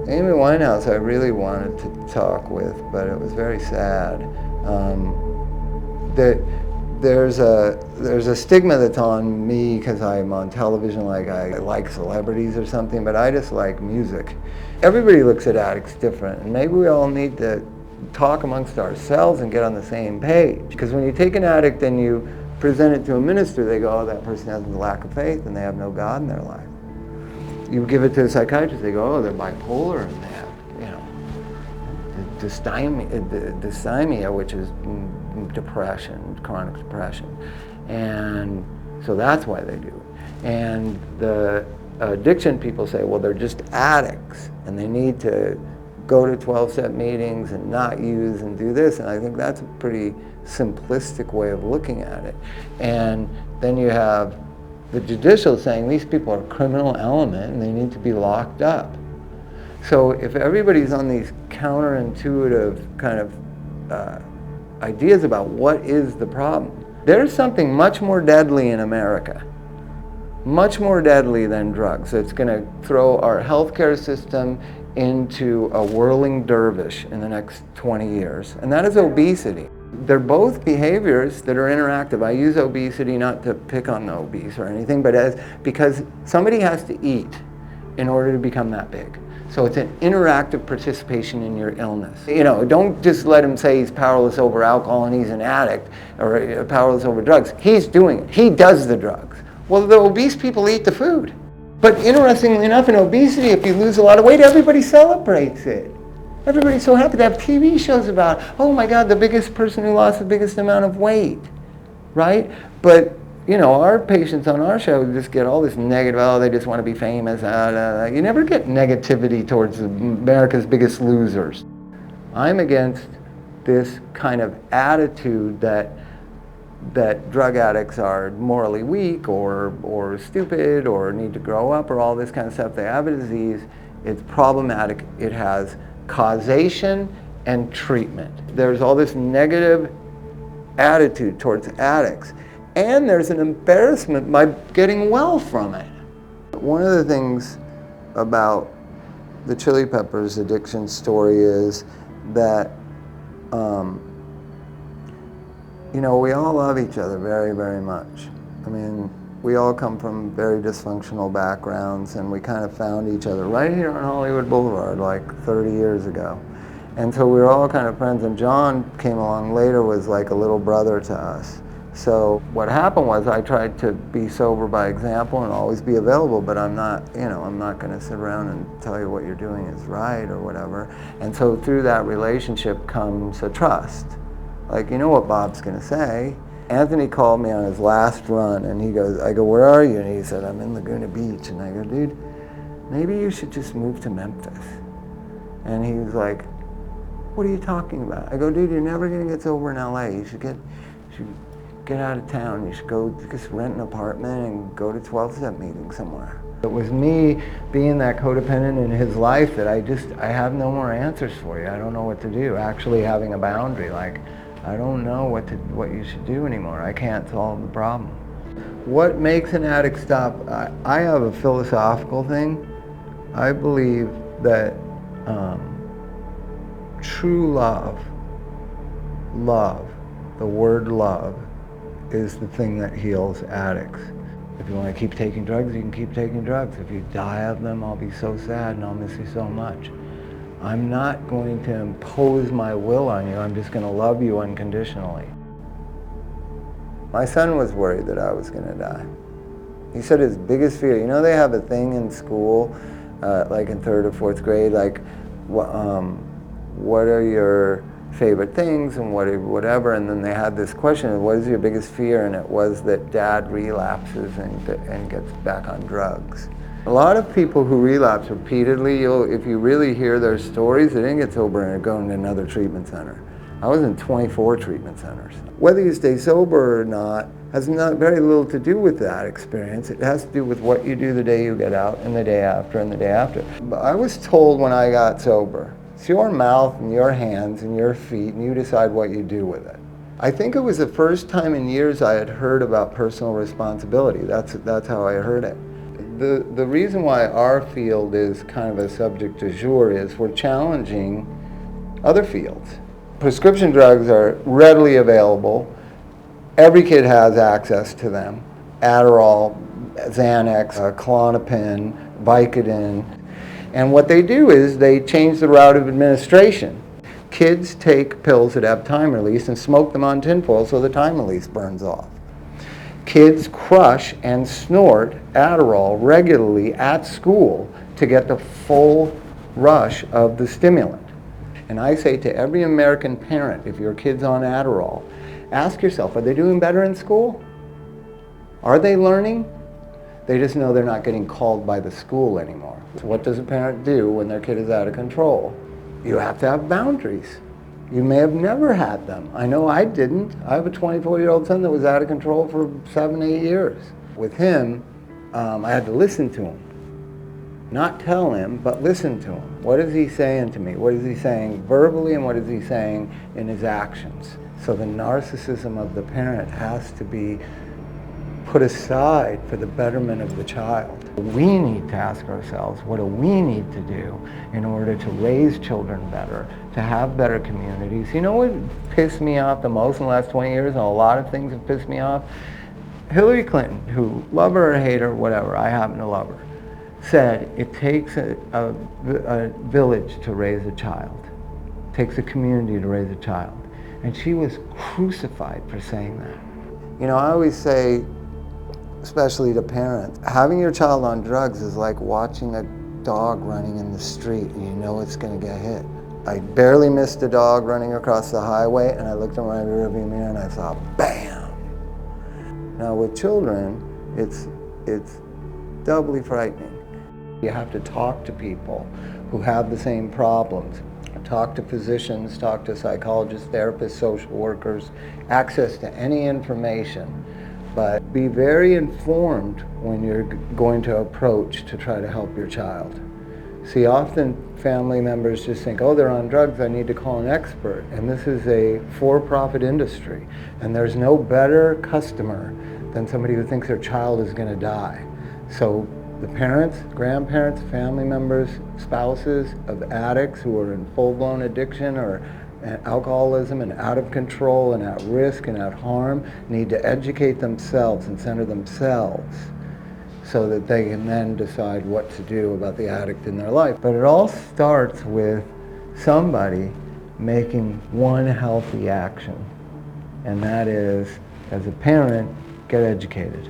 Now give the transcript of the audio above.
Amy Winehouse I really wanted to talk with, but it was very sad. There's a stigma that's on me because I'm on television, like I like celebrities or something, but I just like music. Everybody looks at addicts different, and maybe we all need to talk amongst ourselves and get on the same page. Because when you take an addict and you present it to a minister, they go, oh, that person has a lack of faith and they have no God in their life. You give it to a psychiatrist, they go, oh, they're bipolar and they have, dysthymia, which is depression, chronic depression. And so that's why they do it. And the addiction people say, well, they're just addicts and they need to go to 12-step meetings and not use and do this. And I think that's a pretty simplistic way of looking at it. And then you have the judicial saying these people are a criminal element and they need to be locked up. So if everybody's on these counterintuitive kind of ideas about what is the problem, there's something much more deadly in America, much more deadly than drugs. It's going to throw our healthcare system into a whirling dervish in the next 20 years, and that is obesity. They're both behaviors that are interactive. I use obesity not to pick on the obese or anything, but because somebody has to eat in order to become that big. So it's an interactive participation in your illness. Don't just let him say he's powerless over alcohol and he's an addict or powerless over drugs. He's doing it. He does the drugs. Well, the obese people eat the food. But interestingly enough, in obesity, if you lose a lot of weight, everybody celebrates it. Everybody's so happy. They have TV shows about, oh my God, the biggest person who lost the biggest amount of weight, right? But, our patients on our show just get all this negative, oh, they just want to be famous. You never get negativity towards America's Biggest Losers. I'm against this kind of attitude that drug addicts are morally weak or stupid or need to grow up or all this kind of stuff. They have a disease. It's problematic. It has causation and treatment. There's all this negative attitude towards addicts, and there's an embarrassment by getting well from it. One of the things about the Chili Peppers addiction story is that we all love each other very, very much. I mean, we all come from very dysfunctional backgrounds, and we kind of found each other right here on Hollywood Boulevard like 30 years ago. And so we were all kind of friends, and John came along later, was like a little brother to us. So what happened was I tried to be sober by example and always be available, but I'm not going to sit around and tell you what you're doing is right or whatever. And so through that relationship comes a trust. Like, you know what Bob's going to say. Anthony called me on his last run, and I go, where are you? And he said, I'm in Laguna Beach. And I go, dude, maybe you should just move to Memphis. And he was like, what are you talking about? I go, dude, you're never going to get sober in LA. You should get out of town. You should go just rent an apartment and go to 12-step meetings somewhere. It was me being that codependent in his life that I have no more answers for you. I don't know what to do. Actually having a boundary, like, I don't know what you should do anymore. I can't solve the problem. What makes an addict stop? I have a philosophical thing. I believe that true love, the word love, is the thing that heals addicts. If you want to keep taking drugs, you can keep taking drugs. If you die of them, I'll be so sad and I'll miss you so much. I'm not going to impose my will on you. I'm just going to love you unconditionally. My son was worried that I was going to die. He said his biggest fear, they have a thing in school, like in 3rd or 4th grade, like, what are your favorite things and whatever, and then they had this question of what is your biggest fear, and it was that dad relapses and gets back on drugs. A lot of people who relapse repeatedly, if you really hear their stories, they didn't get sober and are going to another treatment center. I was in 24 treatment centers. Whether you stay sober or not has very little to do with that experience. It has to do with what you do the day you get out and the day after and the day after. But I was told when I got sober, it's your mouth and your hands and your feet, and you decide what you do with it. I think it was the first time in years I had heard about personal responsibility. That's how I heard it. the reason why our field is kind of a subject du jour is we're challenging other fields. Prescription drugs are readily available. Every kid has access to them. Adderall, Xanax, Klonopin, Vicodin. And what they do is they change the route of administration. Kids take pills that have time release and smoke them on tinfoil so the time release burns off. Kids crush and snort Adderall regularly at school to get the full rush of the stimulant. And I say to every American parent, if your kid's on Adderall, ask yourself, are they doing better in school? Are they learning? They just know they're not getting called by the school anymore. So what does a parent do when their kid is out of control? You have to have boundaries. You may have never had them. I know I didn't. I have a 24-year-old son that was out of control for 7, 8 years. With him, I had to listen to him. Not tell him, but listen to him. What is he saying to me? What is he saying verbally, and what is he saying in his actions? So the narcissism of the parent has to be put aside for the betterment of the child. We need to ask ourselves, what do we need to do in order to raise children better, to have better communities? You know what pissed me off the most in the last 20 years, and a lot of things have pissed me off? Hillary Clinton, who, love her or hate her, whatever, I happen to love her, said it takes a village to raise a child. It takes a community to raise a child. And she was crucified for saying that. You know, I always say, especially to parents, having your child on drugs is like watching a dog running in the street and you know it's going to get hit. I barely missed a dog running across the highway, and I looked in my rearview mirror and I saw BAM! Now with children, it's doubly frightening. You have to talk to people who have the same problems. Talk to physicians, talk to psychologists, therapists, social workers, access to any information. But be very informed when you're going to approach to try to help your child. See, often family members just think, oh, they're on drugs, I need to call an expert. And this is a for-profit industry. And there's no better customer than somebody who thinks their child is going to die. So the parents, grandparents, family members, spouses of addicts who are in full-blown addiction or alcoholism and out of control and at risk and at harm need to educate themselves and center themselves so that they can then decide what to do about the addict in their life. But it all starts with somebody making one healthy action, and that is, as a parent, get educated.